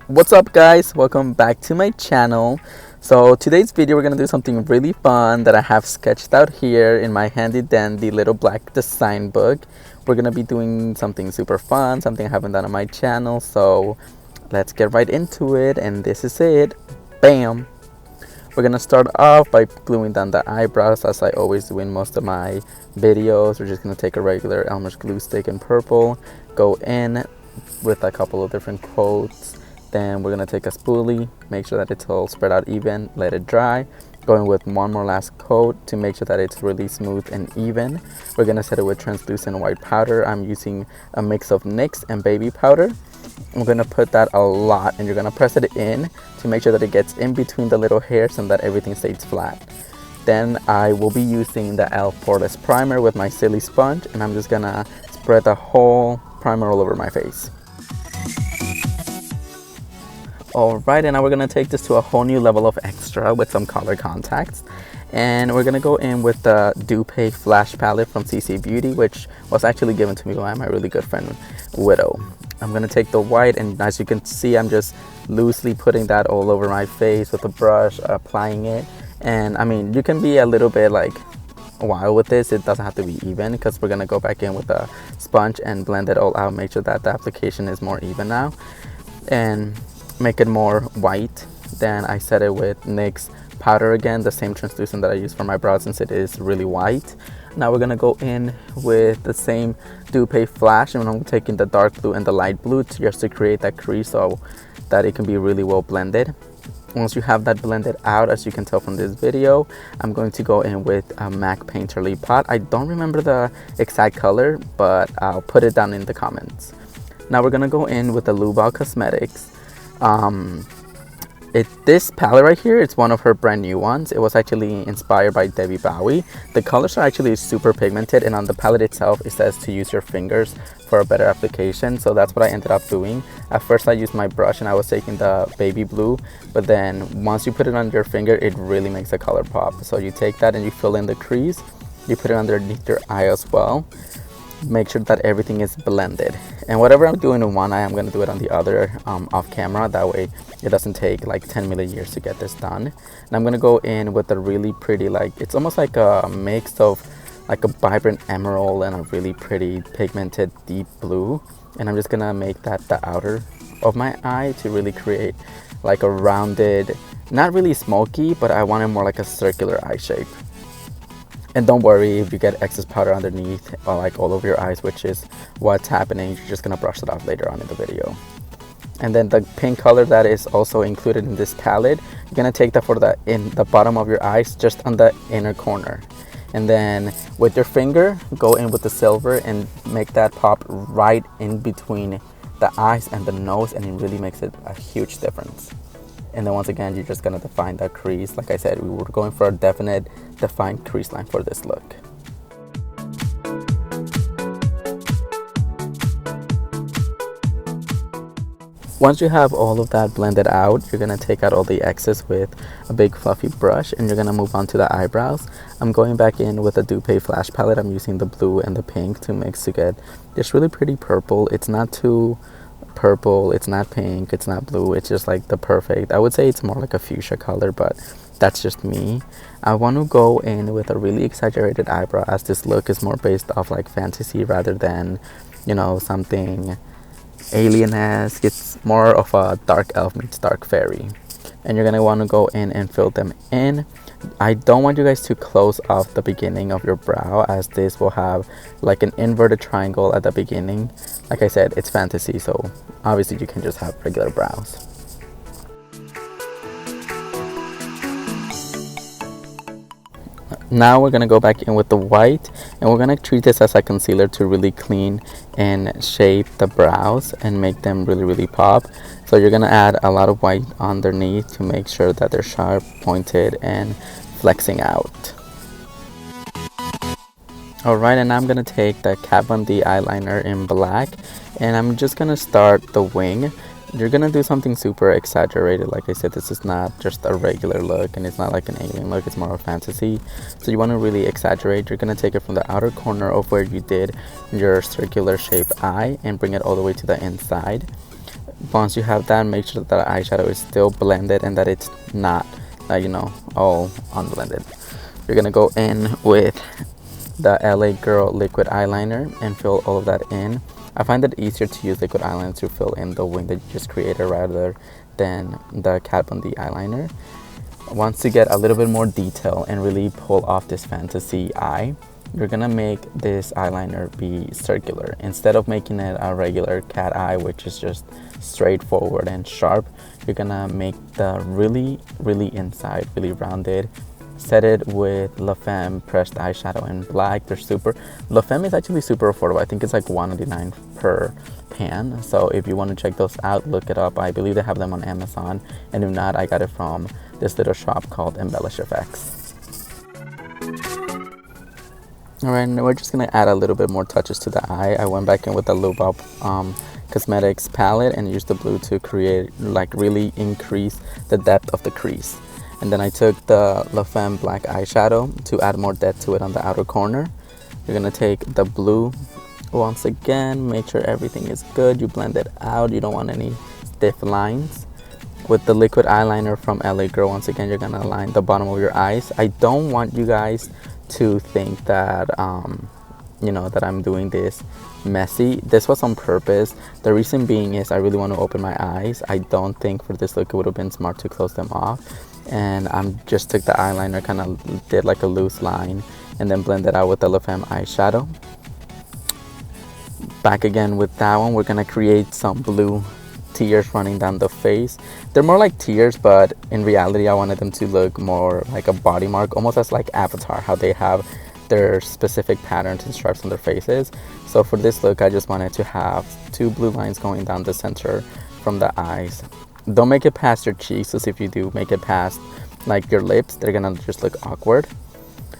What's up guys, welcome back to my channel. So today's video we're gonna do something really fun that I have sketched out here in my handy dandy little black design book. We're gonna be doing something super fun, something I haven't done on my channel, so let's get right into it. And this is it. Bam! We're gonna start off by gluing down the eyebrows as I always do in most of my videos. We're just gonna take a regular Elmer's glue stick in purple, go in with a couple of different coats. Then we're gonna take a spoolie, make sure that it's all spread out even, let it dry. Going with one more last coat to make sure that it's really smooth and even. We're gonna set it with translucent white powder. I'm using a mix of NYX and baby powder. I'm gonna put that a lot and you're gonna press it in to make sure that it gets in between the little hairs and that everything stays flat. Then I will be using the e.l.f. poreless primer with my silly sponge, and I'm just gonna spread the whole primer all over my face. Alright, and now we're going to take this to a whole new level of extra with some color contacts. And we're going to go in with the Dupe Flash Palette from CC Beauty, which was actually given to me by my really good friend, Widow. I'm going to take the white, and as you can see, I'm just loosely putting that all over my face with a brush, applying it. And I mean, you can be a little bit like wild with this. It doesn't have to be even because we're going to go back in with a sponge and blend it all out, make sure that the application is more even now. And make it more white. Then I set it with NYX powder again, the same translucent that I use for my brows since it is really white. Now we're gonna go in with the same Dupe Flash, and I'm taking the dark blue and the light blue just to create that crease so that it can be really well blended. Once you have that blended out, as you can tell from this video, I'm going to go in with a MAC Painterly pot. I don't remember the exact color, but I'll put it down in the comments. Now we're gonna go in with the Lubov Cosmetics. This palette right here, it's one of her brand new ones. It was actually inspired by Debbie Bowie. The colors are actually super pigmented, and on the palette itself it says to use your fingers for a better application, so that's what I ended up doing. At first I used my brush and I was taking the baby blue, but then once you put it on your finger it really makes the color pop. So you take that and you fill in the crease, you put it underneath your eye as well. Make sure that everything is blended, and whatever I'm doing in one eye I'm going to do it on the other off camera. That way it doesn't take like 10 million years to get this done. And I'm going to go in with a really pretty, like it's almost like a mix of like a vibrant emerald and a really pretty pigmented deep blue, and I'm just going to make that the outer of my eye to really create like a rounded, not really smoky, but I want it more like a circular eye shape. And don't worry if you get excess powder underneath or like all over your eyes, which is what's happening. You're just gonna brush it off later on in the video. And then the pink color that is also included in this palette, you're gonna take that for in the bottom of your eyes, just on the inner corner. And then with your finger, go in with the silver and make that pop right in between the eyes and the nose, and it really makes it a huge difference. And then once again, you're just gonna define that crease. Like I said, we were going for a definite defined crease line for this look. Once you have all of that blended out, you're gonna take out all the excess with a big fluffy brush, and you're gonna move on to the eyebrows. I'm going back in with a Dupe Flash palette. I'm using the blue and the pink to mix to get this really pretty purple. It's not too purple, it's not pink, it's not blue, it's just like the perfect, I would say it's more like a fuchsia color, but that's just me. I want to go in with a really exaggerated eyebrow, as this look is more based off like fantasy rather than, you know, something alien-esque. It's more of a dark elf meets dark fairy, and you're gonna want to go in and fill them in. I don't want you guys to close off the beginning of your brow, as this will have like an inverted triangle at the beginning. Like I said, it's fantasy, so obviously you can just have regular brows. Now we're going to go back in with the white, and we're going to treat this as a concealer to really clean and shape the brows and make them really pop. So you're going to add a lot of white underneath to make sure that they're sharp, pointed, and flexing out. Alright, and now I'm going to take the Kat Von D eyeliner in black, and I'm just going to start the wing. You're going to do something super exaggerated. Like I said, this is not just a regular look, and it's not like an alien look, it's more of fantasy. So you want to really exaggerate. You're going to take it from the outer corner of where you did your circular shape eye and bring it all the way to the inside. Once you have that, make sure that the eyeshadow is still blended and that it's not, you know, all unblended. You're gonna go in with the LA Girl liquid eyeliner and fill all of that in. I find it easier to use liquid eyeliner to fill in the wing that you just created rather than the Kat Von D eyeliner. Once you get a little bit more detail and really pull off this fantasy eye, you're gonna make this eyeliner be circular. Instead of making it a regular cat eye, which is just straightforward and sharp, you're gonna make the really inside, really rounded. Set it with La Femme pressed eyeshadow in black. They're super, La Femme is actually super affordable. I think it's like $1.99 per pan. So if you want to check those out, look it up. I believe they have them on Amazon. And if not, I got it from this little shop called Embellish FX. Alright, now we're just going to add a little bit more touches to the eye. I went back in with the Lubov Cosmetics palette and used the blue to create, like, really increase the depth of the crease. And then I took the La Femme black eyeshadow to add more depth to it on the outer corner. You're going to take the blue once again, make sure everything is good. You blend it out. You don't want any stiff lines. With the liquid eyeliner from LA Girl, once again, you're going to align the bottom of your eyes. I don't want you guys to think that, you know, that I'm doing this messy. This was on purpose. The reason being is I really want to open my eyes. I don't think for this look it would have been smart to close them off. And I'm just took the eyeliner, kind of did like a loose line and then blended out with the La Femme eyeshadow. Back again with that one, we're gonna create some blue tears running down the face. They're more like tears, but in reality I wanted them to look more like a body mark, almost as like Avatar, how they have their specific patterns and stripes on their faces. So for this look I just wanted to have two blue lines going down the center from the eyes. Don't make it past your cheeks, because if you do make it past like your lips, they're gonna just look awkward.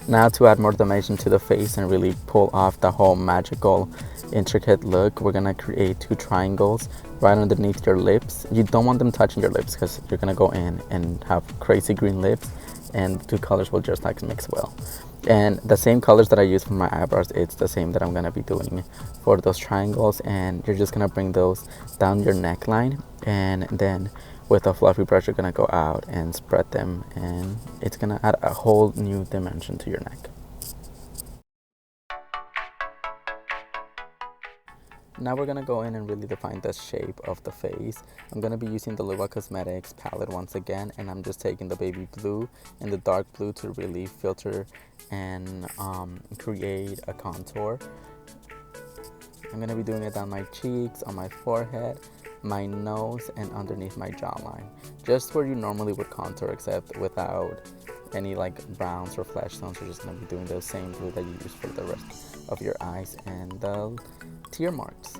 Now to add more dimension to the face and really pull off the whole magical intricate look, we're gonna create two triangles right underneath your lips. You don't want them touching your lips because you're gonna go in and have crazy green lips and the two colors will just like mix well. And the same colors that I use for my eyebrows, it's the same that I'm gonna be doing for those triangles. And you're just gonna bring those down your neckline, and then with a fluffy brush you're gonna go out and spread them, and it's gonna add a whole new dimension to your neck. Now we're gonna go in and really define the shape of the face. I'm gonna be using the Lubov Cosmetics palette once again, and I'm just taking the baby blue and the dark blue to really filter and create a contour. I'm gonna be doing it down my cheeks, on my forehead, my nose, and underneath my jawline. Just where you normally would contour, except without any like browns or flesh tones. You're just gonna be doing the same blue that you use for the rest of your eyes and the tear marks.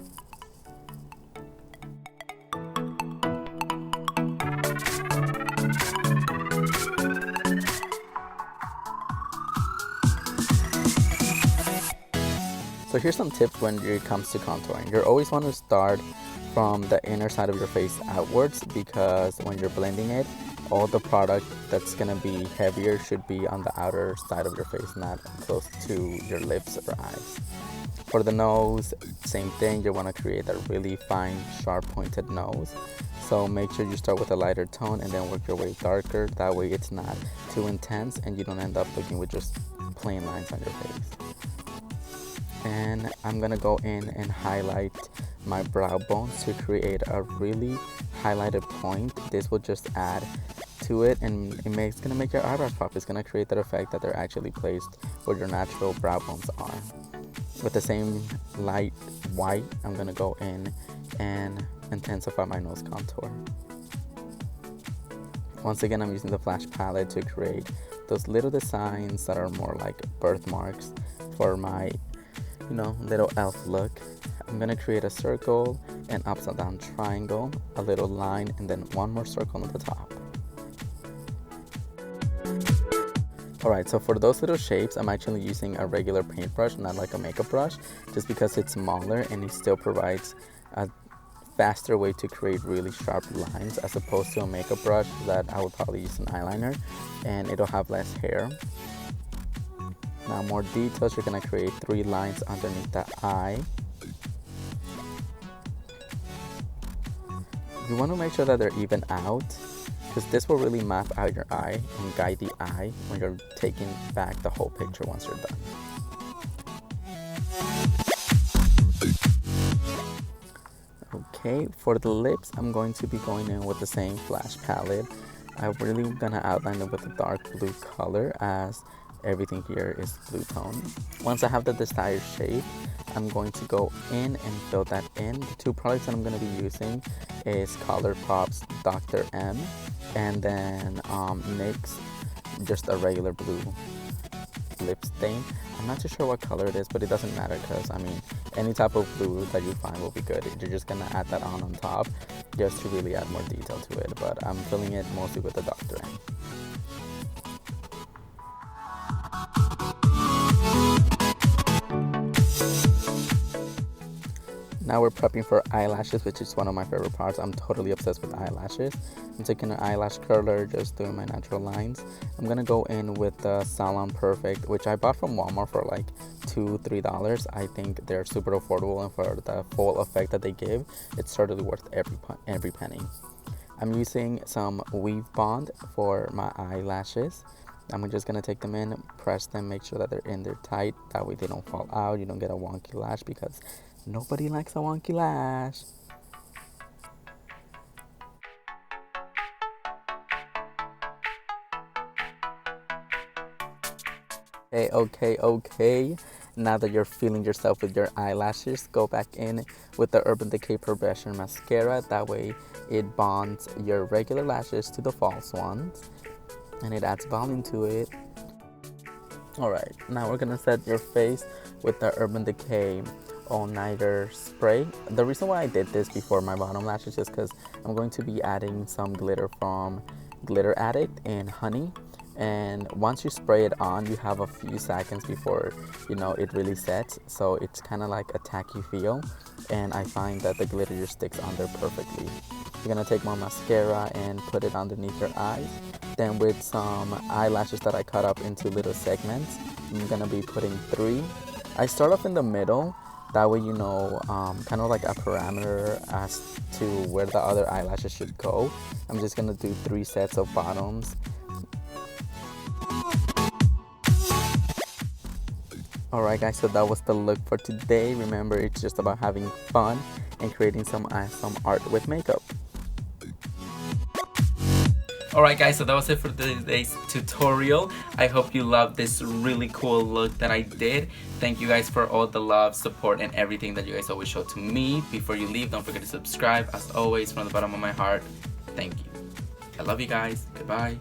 So here's some tips when it comes to contouring. You always want to start from the inner side of your face outwards, because when you're blending it, all the product that's gonna be heavier should be on the outer side of your face, not close to your lips or eyes. For the nose, same thing. You want to create a really fine, sharp, pointed nose. So make sure you start with a lighter tone and then work your way darker. That way it's not too intense and you don't end up looking with just plain lines on your face. And I'm gonna go in and highlight my brow bones to create a really highlighted point. This will just add to it, and it's gonna make your eyebrows pop. It's gonna create that effect that they're actually placed where your natural brow bones are. With the same light white, I'm gonna go in and intensify my nose contour. Once again, I'm using the Flash palette to create those little designs that are more like birthmarks for my, you know, little elf look. I'm gonna create a circle, an upside down triangle, a little line, and then one more circle on the top. Alright, so for those little shapes, I'm actually using a regular paintbrush, not like a makeup brush, just because it's smaller and it still provides a faster way to create really sharp lines, as opposed to a makeup brush that I would probably use an eyeliner and it'll have less hair. Now more details, you're gonna create 3 lines underneath the eye. You want to make sure that they're even out, because this will really map out your eye and guide the eye when you're taking back the whole picture once you're done. Okay, for the lips, I'm going to be going in with the same Flash palette. I'm really gonna outline it with a dark blue color, as everything here is blue tone. Once I have the desired shape, I'm going to go in and fill that in. The two products that I'm going to be using is Colourpop's Dr. M, and then NYX, just a regular blue lip stain. I'm not too sure what color it is, but it doesn't matter, because I mean, any type of blue that you find will be good. You're just gonna add that on top just to really add more detail to it, but I'm filling it mostly with the Dr. M. Now we're prepping for eyelashes, which is one of my favorite parts. I'm totally obsessed with eyelashes. I'm taking an eyelash curler, just doing my natural lines. I'm gonna go in with the Salon Perfect, which I bought from Walmart for like $2-3. I think they're super affordable, and for the full effect that they give, it's totally worth every penny. I'm using some Weave Bond for my eyelashes. I'm just gonna take them in, press them, make sure that they're in there tight. That way they don't fall out. You don't get a wonky lash, because nobody likes a wonky lash. Okay. Now that you're feeling yourself with your eyelashes, go back in with the Urban Decay Progression Mascara. That way it bonds your regular lashes to the false ones, and it adds volume to it. Alright, now we're gonna set your face with the Urban Decay All-Nighter Spray. The reason why I did this before my bottom lashes is because I'm going to be adding some glitter from Glitter Addict and Honey. And once you spray it on, you have a few seconds before, you know, it really sets. So it's kind of like a tacky feel. And I find that the glitter just sticks on there perfectly. You're gonna take more mascara and put it underneath your eyes. Then with some eyelashes that I cut up into little segments, I'm gonna be putting 3. I start off in the middle. That way you know kind of like a parameter as to where the other eyelashes should go. I'm just gonna do 3 sets of bottoms. Alright guys, so that was the look for today. Remember, it's just about having fun and creating some art with makeup. Alright guys, so that was it for today's tutorial. I hope you loved this really cool look that I did. Thank you guys for all the love, support, and everything that you guys always show to me. Before you leave, don't forget to subscribe. As always, from the bottom of my heart, thank you. I love you guys. Goodbye.